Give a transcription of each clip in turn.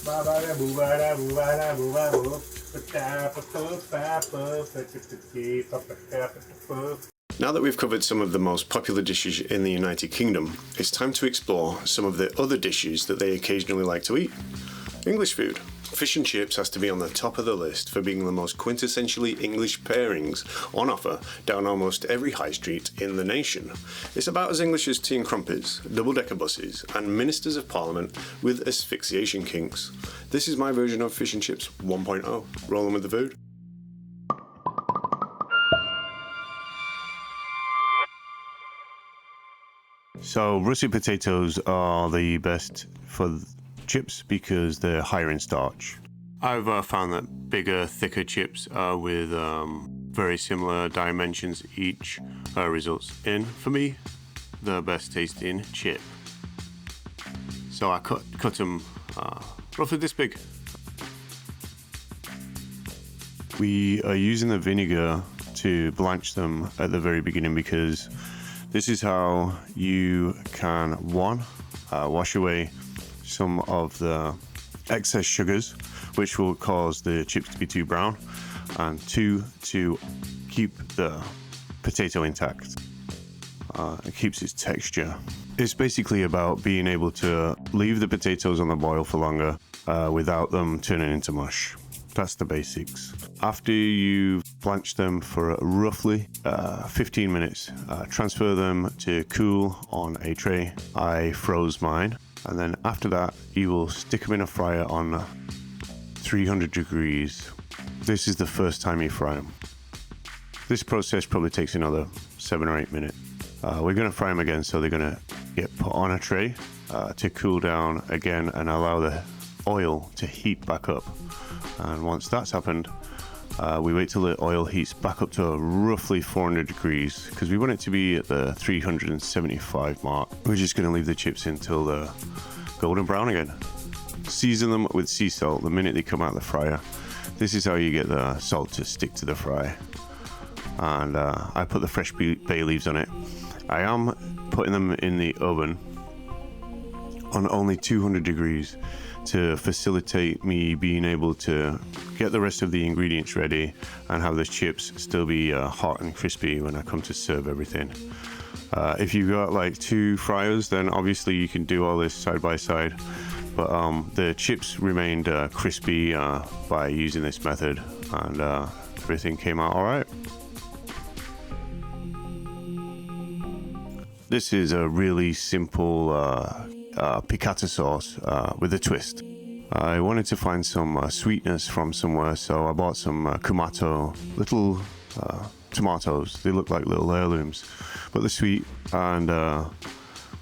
Now that we've covered some of the most popular dishes in the United Kingdom, it's time to explore some of the other dishes that they occasionally like to eat. English food. Fish and chips has to be on the top of the list for being the most quintessentially English pairings on offer down almost every high street in the nation. It's about as English as tea and crumpets, double-decker buses, and ministers of parliament with asphyxiation kinks. This is my version of fish and chips 1.0. Rolling with the food. So russet potatoes are the best for chips because they're higher in starch. I've found that bigger, thicker chips with very similar dimensions each results in, for me, the best tasting chip. So I cut them roughly this big. We are using the vinegar to blanch them at the very beginning because this is how you can, one, wash away some of the excess sugars, which will cause the chips to be too brown, and two, to keep the potato intact. It keeps its texture. It's basically about being able to leave the potatoes on the boil for longer without them turning into mush. That's the basics. After you've blanched them for roughly 15 minutes, transfer them to cool on a tray. I froze mine. And then after that, you will stick them in a fryer on 300 degrees. This is the first time you fry them. This process probably takes another 7 or 8 minutes. We're going to fry them again, so they're going to get put on a tray to cool down again and allow the oil to heat back up. And once that's happened, we wait till the oil heats back up to roughly 400 degrees because we want it to be at the 375 mark. We're just going to leave the chips until they're golden brown again. Season them with sea salt the minute they come out of the fryer. This is how you get the salt to stick to the fry. And I put the fresh bay leaves on it. I am putting them in the oven on only 200 degrees to facilitate me being able to get the rest of the ingredients ready and have the chips still be hot and crispy when I come to serve everything. If you've got like 2 fryers, then obviously you can do all this side by side, but the chips remained crispy by using this method, and everything came out all right. This is a really simple piccata sauce with a twist. I wanted to find some sweetness from somewhere, so I bought some Kumato little tomatoes. They look like little heirlooms, but they're sweet, and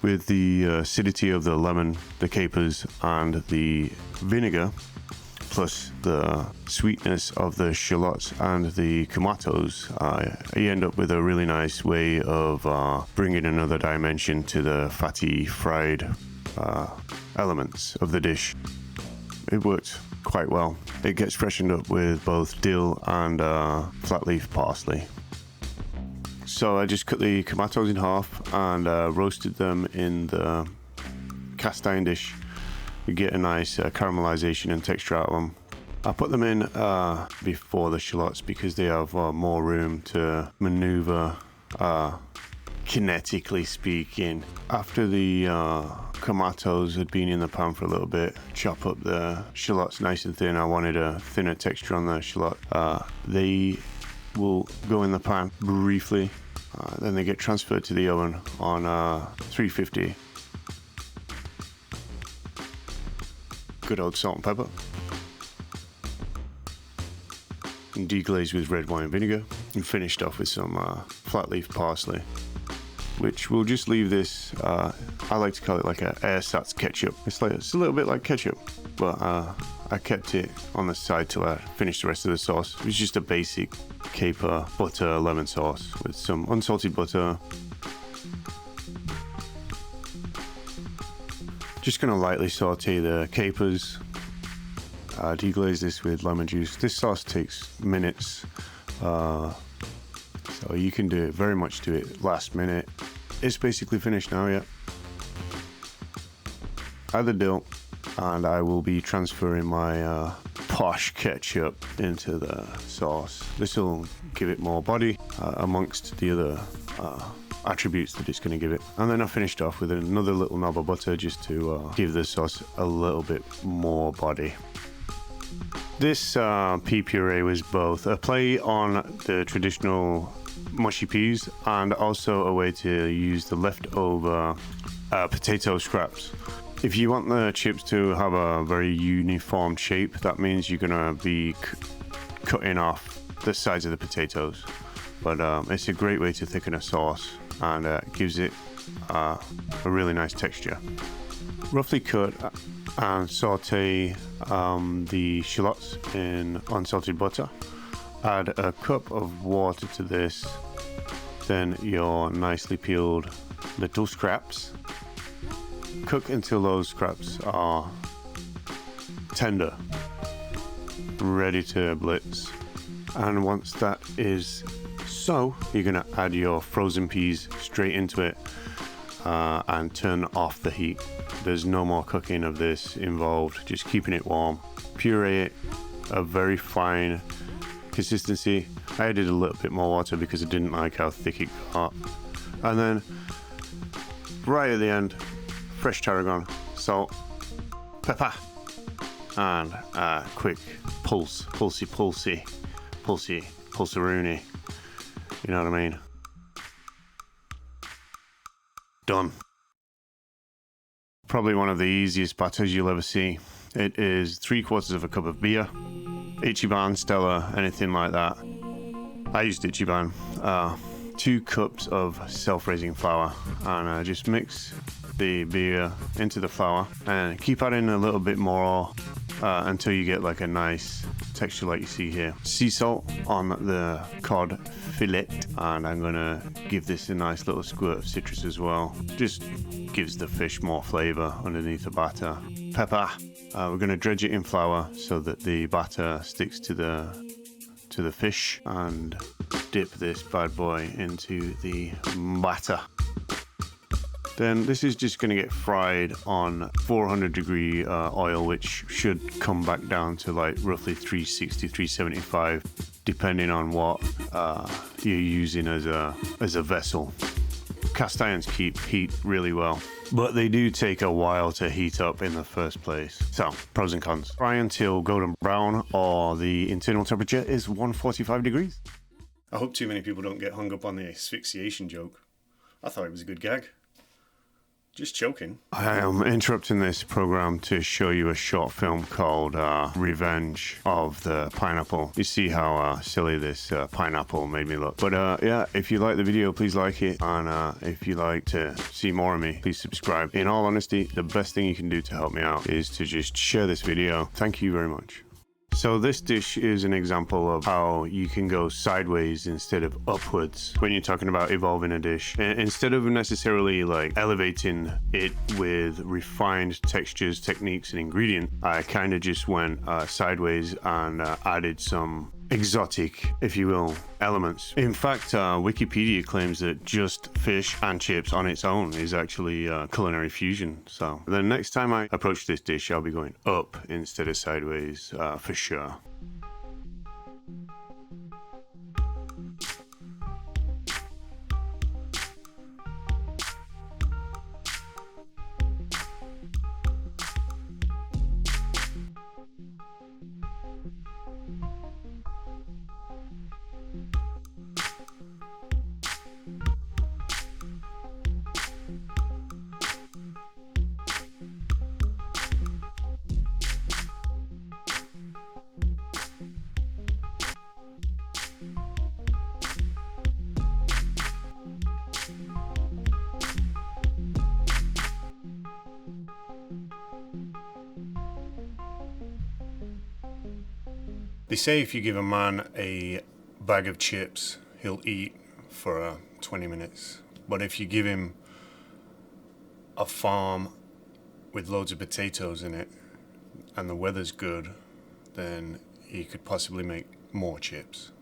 with the acidity of the lemon, the capers, and the vinegar, plus the sweetness of the shallots and the Kumatos, you end up with a really nice way of bringing another dimension to the fatty fried elements of the dish. It worked quite well. It gets freshened up with both dill and flat leaf parsley. So I just cut the Kumatos in half and roasted them in the cast iron dish. You get a nice caramelization and texture out of them. I put them in before the shallots because they have more room to maneuver, kinetically speaking. After the Kumatos had been in the pan for a little bit, chop up the shallots nice and thin. I wanted a thinner texture on the shallot. They will go in the pan briefly, then they get transferred to the oven on 350. Good old salt and pepper. And deglaze with red wine vinegar, and finished off with some flat leaf parsley, which we'll just leave this, I like to call it like a ersatz ketchup. It's a little bit like ketchup, but I kept it on the side till I finished the rest of the sauce. It was just a basic caper, butter, lemon sauce with some unsalted butter. Just gonna lightly saute the capers. Deglaze this with lemon juice. This sauce takes minutes, so you can do it, very much do it last minute. It's basically finished now, yeah. Add the dill, and I will be transferring my posh ketchup into the sauce. This will give it more body amongst the other attributes that it's going to give it. And then I finished off with another little knob of butter just to give the sauce a little bit more body. This pea puree was both a play on the traditional mushy peas and also a way to use the leftover potato scraps. If you want the chips to have a very uniform shape, that means you're gonna be cutting off the sides of the potatoes. But it's a great way to thicken a sauce and gives it a really nice texture. Roughly cut and saute the shallots in unsalted butter. Add a cup of water to this, then your nicely peeled little scraps. Cook until those scraps are tender, ready to blitz. And once that is so, you're gonna add your frozen peas straight into it and turn off the heat. There's no more cooking of this involved, just keeping it warm. Puree it a very fine consistency. I added a little bit more water because I didn't like how thick it got. And then right at the end, fresh tarragon, salt, pepper, and a quick pulsaroonie. You know what I mean? Done. Probably one of the easiest batters you'll ever see. It is 3/4 of a cup of beer, Ichiban, Stella, anything like that. I used Ichiban. 2 cups of self-raising flour, and just mix the beer into the flour and keep adding a little bit more until you get like a nice texture like you see here. Sea salt on the cod fillet, and I'm gonna give this a nice little squirt of citrus as well. Just gives the fish more flavor underneath the batter. Pepper. We're gonna dredge it in flour so that the batter sticks to the fish, and dip this bad boy into the batter. Then this is just going to get fried on 400 degree oil, which should come back down to like roughly 360, 375, depending on what you're using as a vessel. Cast irons keep heat really well, but they do take a while to heat up in the first place. So, pros and cons. Fry until golden brown, or the internal temperature is 145 degrees. I hope too many people don't get hung up on the asphyxiation joke. I thought it was a good gag. Just joking. I am interrupting this program to show you a short film called Revenge of the Pineapple. You see how silly this pineapple made me look. But yeah, if you like the video, please like it. And if you like to see more of me, please subscribe. In all honesty, the best thing you can do to help me out is to just share this video. Thank you very much. So this dish is an example of how you can go sideways instead of upwards when you're talking about evolving a dish. Instead of necessarily like elevating it with refined textures, techniques, and ingredients, I kind of just went sideways and added some exotic, if you will, elements. In fact, Wikipedia claims that just fish and chips on its own is actually culinary fusion. So the next time I approach this dish, I'll be going up instead of sideways for sure. They say if you give a man a bag of chips, he'll eat for 20 minutes. But if you give him a farm with loads of potatoes in it and the weather's good, then he could possibly make more chips.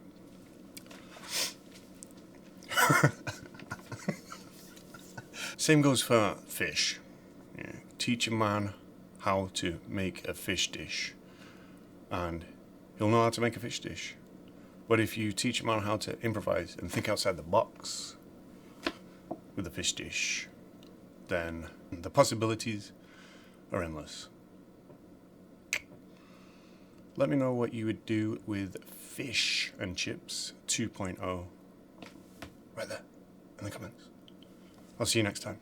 Same goes for fish. Yeah. Teach a man how to make a fish dish, and he'll know how to make a fish dish. But if you teach him on how to improvise and think outside the box with a fish dish, then the possibilities are endless. Let me know what you would do with Fish and Chips 2.0 right there in the comments. I'll see you next time.